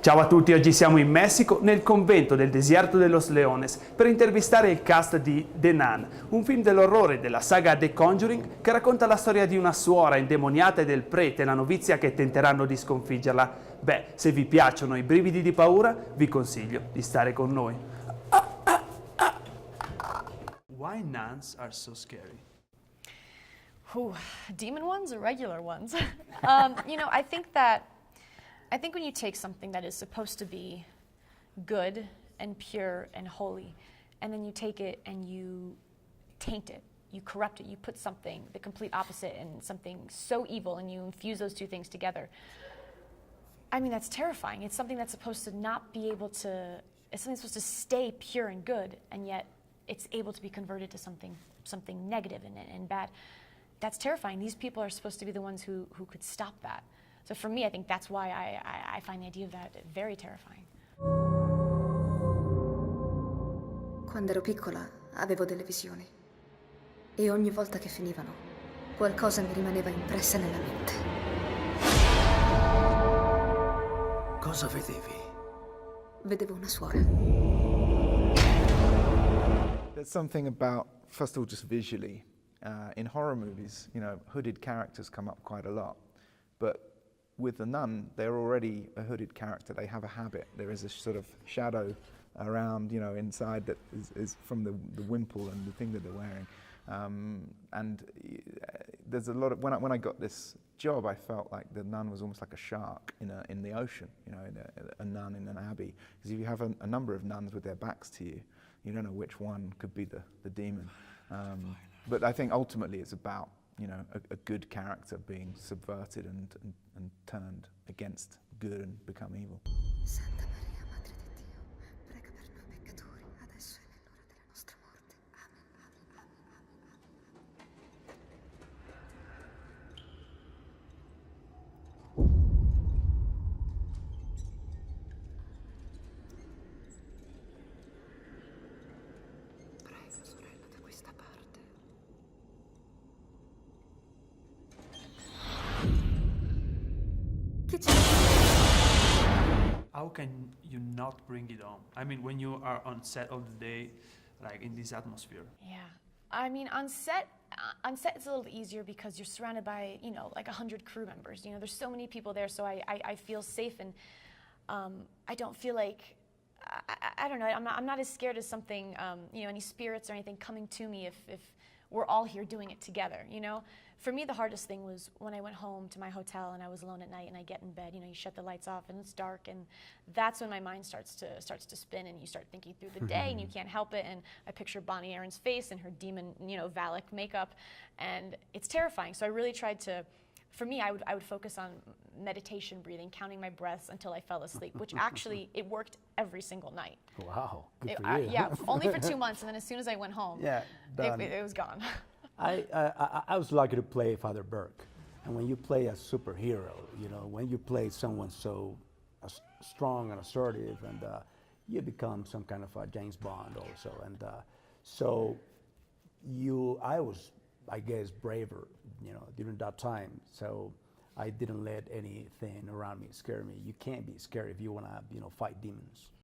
Ciao a tutti, oggi siamo in Messico, nel convento del Desierto de los Leones, per intervistare il cast di Demiàn, un film dell'orrore della saga The Conjuring che racconta la storia di una suora indemoniata e del prete e la novizia che tenteranno di sconfiggerla. Beh, se vi piacciono i brividi di paura, vi consiglio di stare con noi. Why nuns are so scary? Ooh, demon ones or regular ones? I think when you take something that is supposed to be good and pure and holy, and then you take it and you taint it, you corrupt it, you put something, the complete opposite, and something so evil, and you infuse those two things together. I mean, that's terrifying. It's something that's supposed to not be able to, it's something that's supposed to stay pure and good, and yet it's able to be converted to something negative and bad. That's terrifying. These people are supposed to be the ones who could stop that. So for me, I think that's why I find the idea of that very terrifying. Quando ero piccola avevo delle visioni e ogni volta che finivano qualcosa mi rimaneva impressa nella mente. Cosa vedevi? Vedevo una suora. There's something about, first of all, just visually, in horror movies, you know, hooded characters come up quite a lot, but with the nun, they're already a hooded character. They have a habit. There is a sort of shadow around, you know, inside that is from the wimple and the thing that they're wearing. There's a lot of, when I got this job, I felt like the nun was almost like a shark in the ocean, you know, a nun in an abbey. Because if you have a number of nuns with their backs to you, you don't know which one could be the demon. But I think ultimately it's about, you know, a good character being subverted and turned against good and become evil. Santa Maria, Madre di Dio, prega per noi peccatori, adesso e nell'ora della nostra morte. Amen, amen, amen, amen. Prego, sorella, da questa parte. Che c'è? How can you not bring it on? I mean, when you are on set all the day, like in this atmosphere. Yeah, I mean, on set it's a little easier because you're surrounded by, you know, like 100 crew members. You know, there's so many people there, so I feel safe, and I don't feel like, I don't know, I'm not as scared as something, you know, any spirits or anything coming to me if we're all here doing it together, you know? For me, the hardest thing was when I went home to my hotel and I was alone at night and I get in bed, you know, you shut the lights off and it's dark, and that's when my mind starts to spin, and you start thinking through the day and you can't help it, and I picture Bonnie Aaron's face and her demon, you know, Valak makeup, and it's terrifying. So I really tried to, for me, I would focus on meditation, breathing, counting my breaths until I fell asleep, which actually, it worked every single night. Wow, good for you. Yeah, only for 2 months, and then as soon as I went home, Yeah, done. it was gone. I was lucky to play Father Burke, and when you play a superhero, you know, when you play someone so strong and assertive, and you become some kind of a James Bond also, and so I was, I guess, braver, you know, during that time. So I didn't let anything around me scare me. You can't be scared if you want to, you know, fight demons.